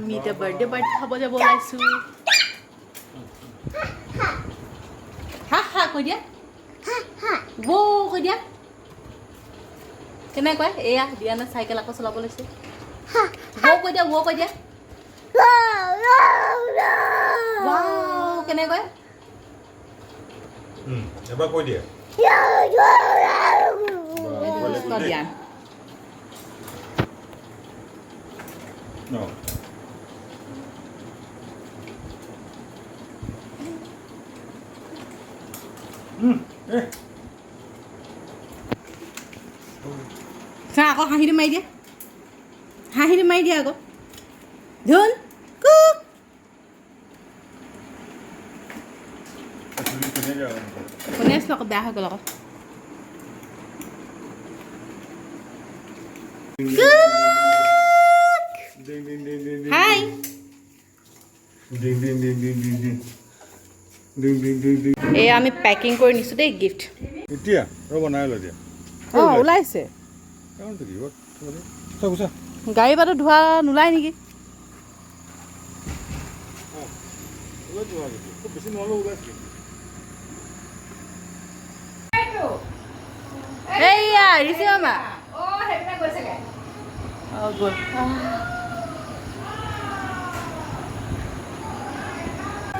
আমি এতিয়া birthday party খাব যাব ওলাইছোঁ হা হা কৈ দিয়া কৈ দিয়া কেনেকৈ এয়া দিয়ানে চাইকেল আকৌ চলাব লৈছে কৈ দিয়া কৈ দিয়া কেনেকৈ এবাৰ কৈ দিয়া দিয়া আকৌ হাঁহিটো মাৰি দিয়া আকৌ ধুন কুক শুনি আছিলোঁ আকৌ বেয়া হৈ গ'ল আকৌ হাই এয়া আমি পেকিং কৰি নিছোঁ দেই গিফ্ট এতিয়া ৰ'ব নাই লৈ দিয়া অঁ ওলাইছে গাড়ী বাটো ধোৱা নোলায় নেকি এইয়া ৰিচি মামা গ'ল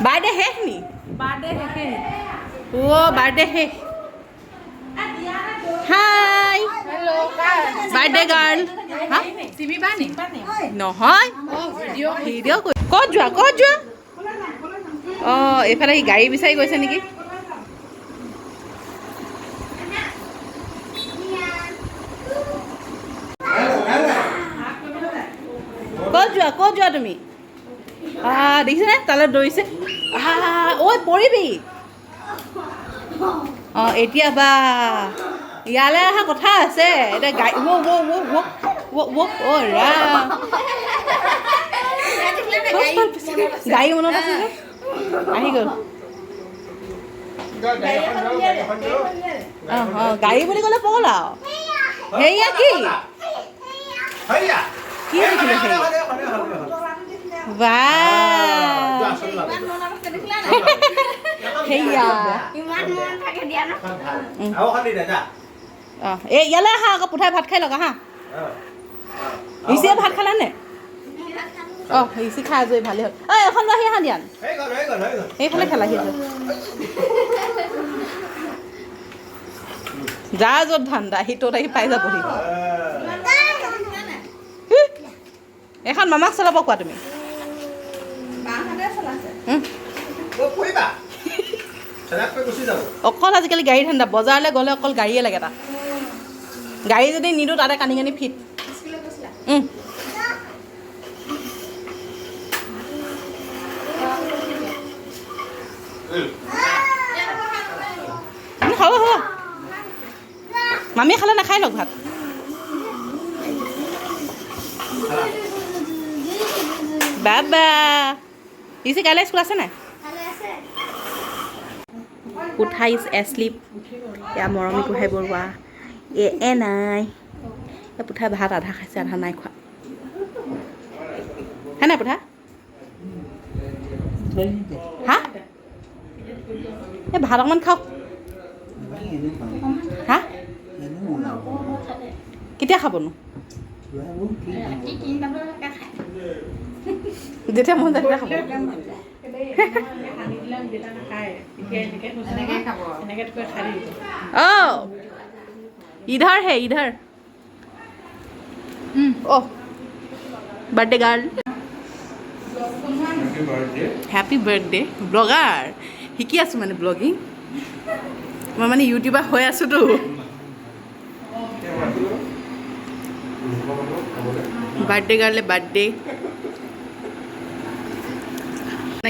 বাৰ্থডে শেষ নি বাৰ্থডে শেষ হাই বাৰ্থডে গাৰ্ল নহয় ভিডিঅ' ক'ত যোৱা অঁ এইফালে সি গাড়ী বিচাৰি গৈছে নেকি ক'ত যোৱা তুমি দেখিছেনে তালৈ দৌৰিছে ঐ পৰিবি অঁ এতিয়া বা ইয়ালৈ অহা কথা আছে এতিয়া গাড়ী গাড়ী মনত আছে যে আহি গ'ল অঁ গাড়ী বুলি ক'লে পগল আৰু সেয়া কি দেখিলে ইয়ালৈ আহা আকৌ পুঠাই ভাত খাই লগা হা ৰিচিয়ে ভাত খালানে অঁ ৰিচি খাই আজৰি ভালেই হ'ল ঐ এখন লৈ আহি আহা দিয়ান সেইফালে খেলাহি আছে যা য'ত ধান্দা সি ত'ত আহি পাই যাবহি এখন মামাক চলাব কোৱা তুমি অকল আজিকালি গাড়ী ধান্দা বজাৰলৈ গ'লে অকল গাড়ীয়ে লাগে তাত গাড়ী যদি নিদিওঁ তাতে কানি কানি ফিট হ'ব মামীয়ে খালে নাখায় লগ ভাত বাবা ৰিচি কাইলৈ স্কুল আছে নাই পুঠা ইজ এছলিপ এয়া মৰমী গোহাঁই বৰুৱা নাই এই পুঠাই ভাত আধা খাইছে আধা নাই খোৱা হে নাই পুঠা হা এই ভাত অকণমান খাওক হা কেতিয়া খাবনো যেতিয়া মন যায় তেতিয়া খাব অঁ ইধৰ হে ইধৰ birthday girl happy birthday blogger শিকি আছোঁ মানে ব্লগিং মই মানে ইউটিউবাৰ হৈ আছোঁতো বাৰ্থডে গাৰ্লে বাৰ্থডে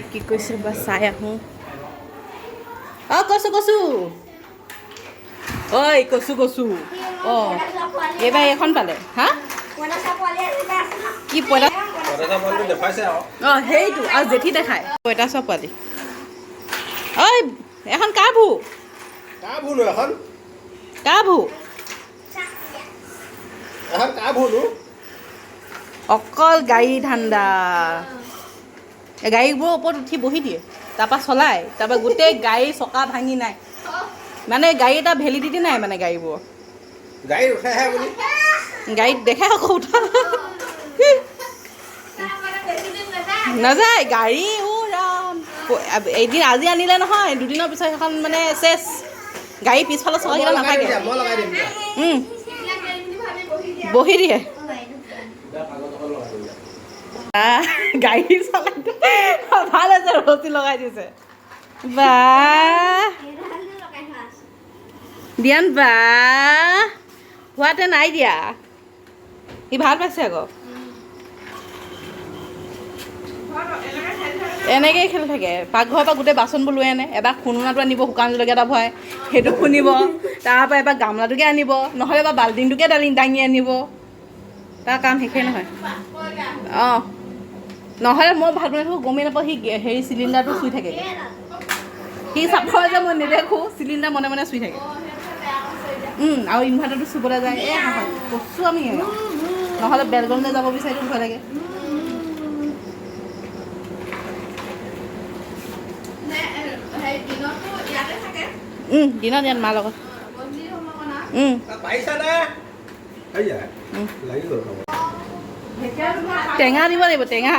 কি কৈছে বা চাই আহোঁ অঁ কচু ঐ কচু অঁ এইবাৰ এখন পালে হা কি পইতা অঁ সেইটো আৰু জেঠি দেখায় পইতাচোৰা পোৱালি ঐ এখন কাৰ ভু অকল গাড়ী ধান্দা গাড়ীবোৰৰ ওপৰত উঠি বহি দিয়ে তাৰপৰা চলায় তাৰপৰা গোটেই গাড়ী চকা ভাঙি নাই মানে গাড়ী এটা ভেলিডিটি নাই মানে গাড়ীবোৰ গাড়ীত উঠাইহে বুলি গাড়ীত দেখে আকৌ উঠা নাযায় গাড়ী ৰাম এদিন আজি আনিলে নহয় দুদিনৰ পিছত সেইখন মানে চেচ গাড়ী পিছফালৰ চকাকেইটা নাথাকে মই লগাই দিম বহি দিয়ে গাড়ী চলাই ভাল আছে ৰছী লগাই দিছে বা দিয়ান বা হোৱাতে নাই দিয়া সি ভাল পাইছে আকৌ এনেকৈয়ে খেলি থাকে পাকঘৰৰ পৰা গোটেই বাচনবোৰ লৈ আনে এবাৰ খুন্দনাটো আনিব শুকান জলকীয়া এটা ভৰাই সেইটো খুন্দিব তাৰপৰা এবাৰ গামলাটোকে আনিব নহ'লে এবাৰ বাল্টিংটোকে দাঙি আনিব তাৰ কাম শেষেই নহয় অঁ নহ'লে মই ভাত বনাই থাকোঁ গমেই নাপাওঁ সি হেৰি চিলিণ্ডাৰটো চুই থাকে সি চাফৰ যে মই নেদেখোঁ চিলিণ্ডাৰ মনে মনে চুই থাকে আৰু ইনভাৰ্টাৰটো চুবলৈ যায় কৈছোঁ আমি নহ'লে বেলকনিলৈ যাব বিচাৰিলেও ভয় লাগে দিনত ইয়াত মাৰ লগত টেঙা দিব লাগিব টেঙা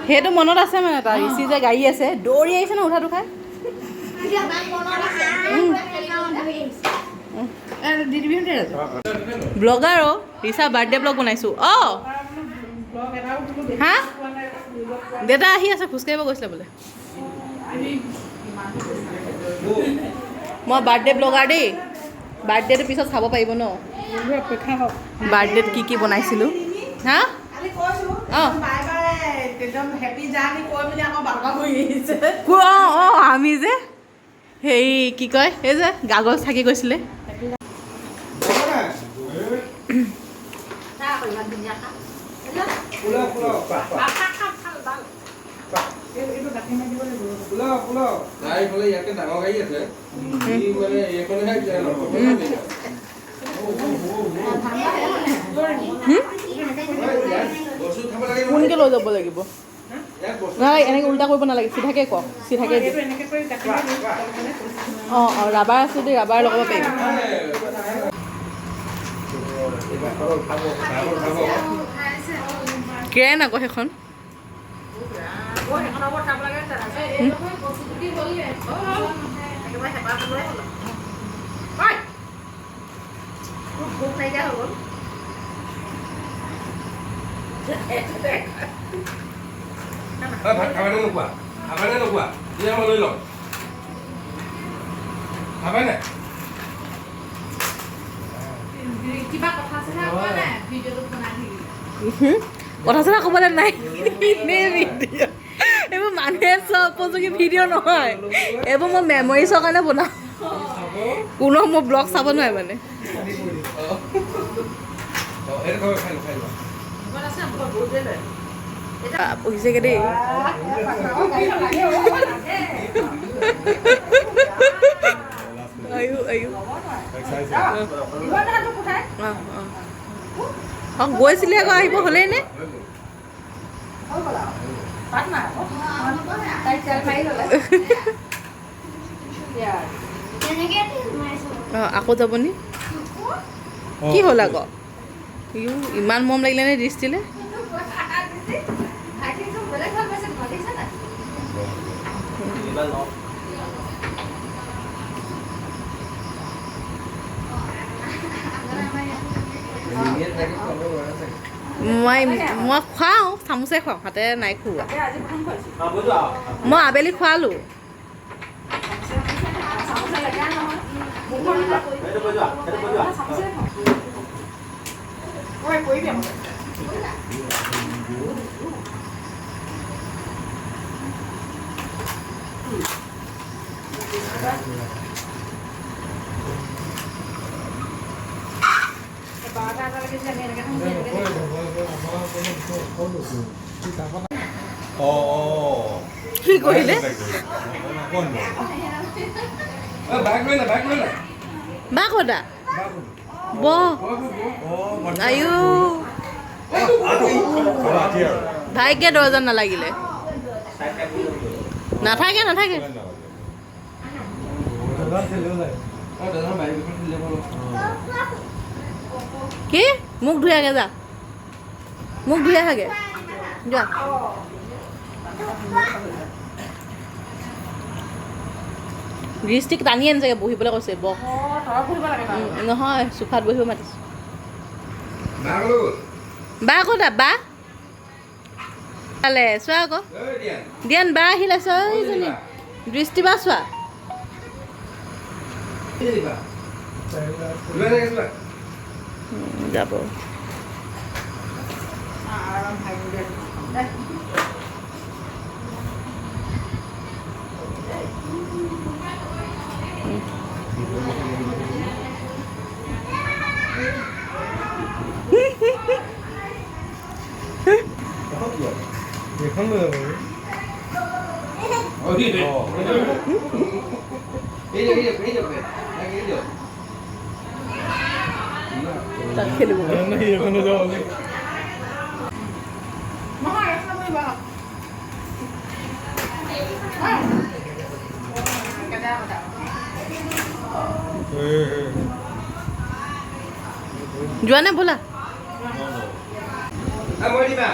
সেইটো মনত আছে মানে তাৰ ঋষি যে গাড়ী আছে দৌৰি আহিছে ন উঠাটো খাই ব্লগাৰ অ' ৰিচা বাৰ্থডে ব্লগ বনাইছোঁ অঁ হা দেউতা আহি আছে খোজকাঢ়িব গৈছিলে বোলে মই বাৰ্থডে ব্লগাৰ দেই বাৰ্থডেটো পিছত চাব পাৰিব ন বাৰ্থডেত কি বনাইছিলোঁ হা অঁ আমি যে হেৰি কি কয় এই যে কাগজ থাকি গৈছিলে কোনকে লৈ যাব লাগিব নহয় এনেকৈ উল্টা কৰিব নালাগে চিধাকৈ ক চিধাকৈ অঁ অঁ ৰাবাৰ আছে দেই ৰাবাৰ লগাব পাৰিম ক্ৰেন আকৌ সেইখন ভাত খাবানে নোখোৱা খাবানে নোখোৱা মই লৈ লওঁ খাবানে কথা চথা ক'বলৈ নাই এইবোৰ মানুহে চব উপযোগী ভিডিঅ' নহয় এইবোৰ মই মেমৰিজৰ কাৰণে বনাওঁ কোনো মোৰ ব্লগ চাব নোৱাৰে মানে পঢ়িছেগৈ দেই অঁ গৈছিলে আকৌ আহিব হ'লেই নে আকৌ যাবনি কি হ'ল আকৌ ইমান মৰম লাগিলে নে দৃষ্টিলে মই খুৱাওঁ চামুচে খুৱাওঁ হাতে নাই খুওৱা মই আবেলি খোৱালোঁ কি কৰিলে Bác lên là bác lên là. বাঘ সদা ব আয়ু ভাগ্যে দৰ্জন নালাগিলে নাথাকে নাথাকে কি মুখ ধুই আগে যা মুখ ধুই আগে যা দৃষ্টিক টানি আনিছেগৈ বহিবলৈ কৈছে বহ নহয় চোফাত বহিব মাতিছে Bác luôn. বা ক'তা বা চালে চোৱা আকৌ Ê Điền. দিয়ান বা আহিলে চোৱাজনী দৃষ্টি বা চোৱা Cái gì bà? Lên đây các bạn. যাব Đi đi. Đi được. Đây cái được. তাত খেলিব যোৱা নে ব'লা Mới đi mà.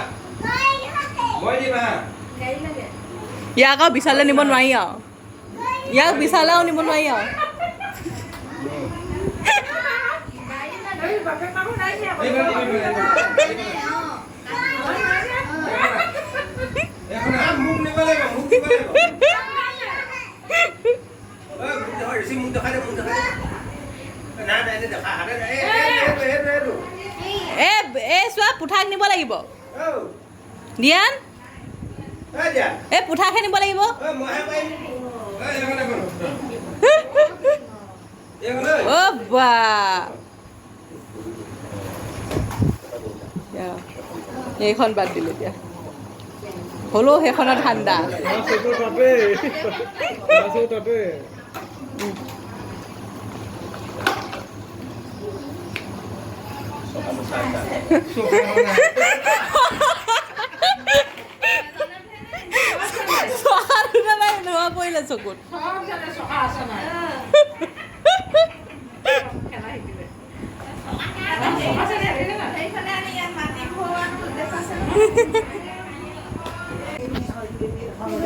Mới đi mà. ইয়াক আৰু বিশালে নিব নোৱাৰি আৰু ইয়াক বিশালেও নিব নোৱাৰি আৰু Đi bên đi. Em ăn múc đi vào đây mà múc đi vào đây. Hỏi xin múc được hay không múc được hay. Nãy đây được hả đây. Ê. এ চোৱা পুঠাক নিব লাগিব Ừ. দিয়ান Ê Điền. এই পুঠাকহে নিব লাগিব Ê mở hai bay. Ê em ăn đây con. Em ăn ơi. অ' বা এইখন বাদ দিলোঁ এতিয়া হ'লেও সেইখনৰ ঠাণ্ডা নোহোৱা পৰিলে চকুত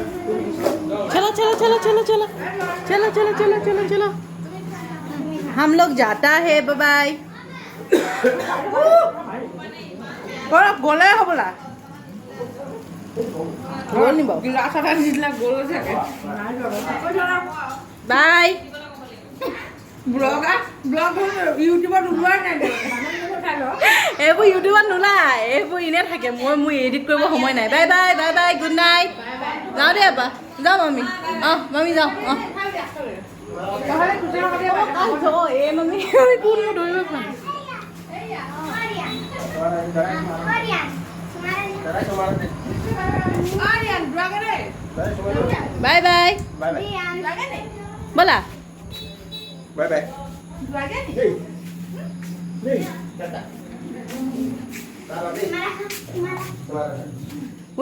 चलो चलो चलो चलो चलो चलो चलो चलो चलो चलो हम लोग जाता है बाय बाय গলে হবলা গল নিব বাই এইবোৰ ইউটিউবত নোলায় এইবোৰ এনেই থাকে মোৰ এডিট কৰিব সময় নাই bye bye bye bye good night যাওঁ দেই এবাৰ যাওঁ মামি মামি যাওঁ এই মামি কোন ধৰিব পাৰি বাই বাই ব'লা Bye bye.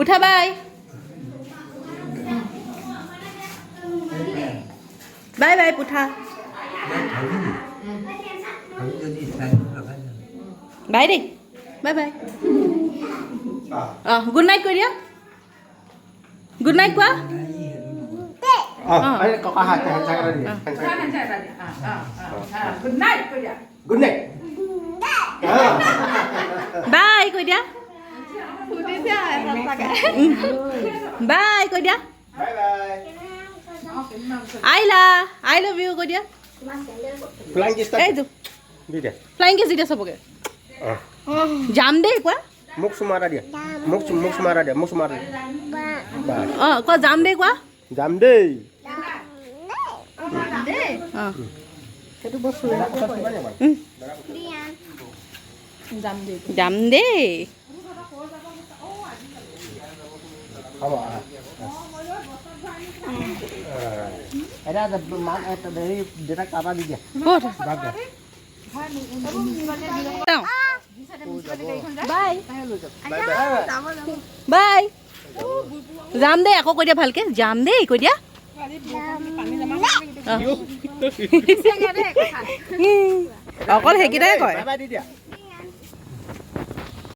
উঠা বাই বাই বাই পুঠা বাই দেই বাই বাই গুড নাইট কৈ দিয়া গুড নাইট কোৱা Ayo kok aha Good night. Good night. বাই কৈ দিয়া বাই কৈ দিয়া Bye bye. Aila I love you কৈ দিয়া Flying kiss এইটো Đi dia. ফ্লাইং কেছ দি দিয়া চবকে যাম দেই কোৱা Muk sumara dia. Muk sumara dia. Muk sumara. Bye. কোৱা যাম দেই কোৱা Jam deh. সেইটো বস্তু যাম দেই হ'ব এটা মাক হেৰি দেউতাক কাটা দি দিয়া ক'ত বাই যাম দেই আকৌ কৈ দিয়া ভালকে যাম দেই কৈ দিয়া অকল সেইকেইটাই কয় বাই বাই দি দিয়া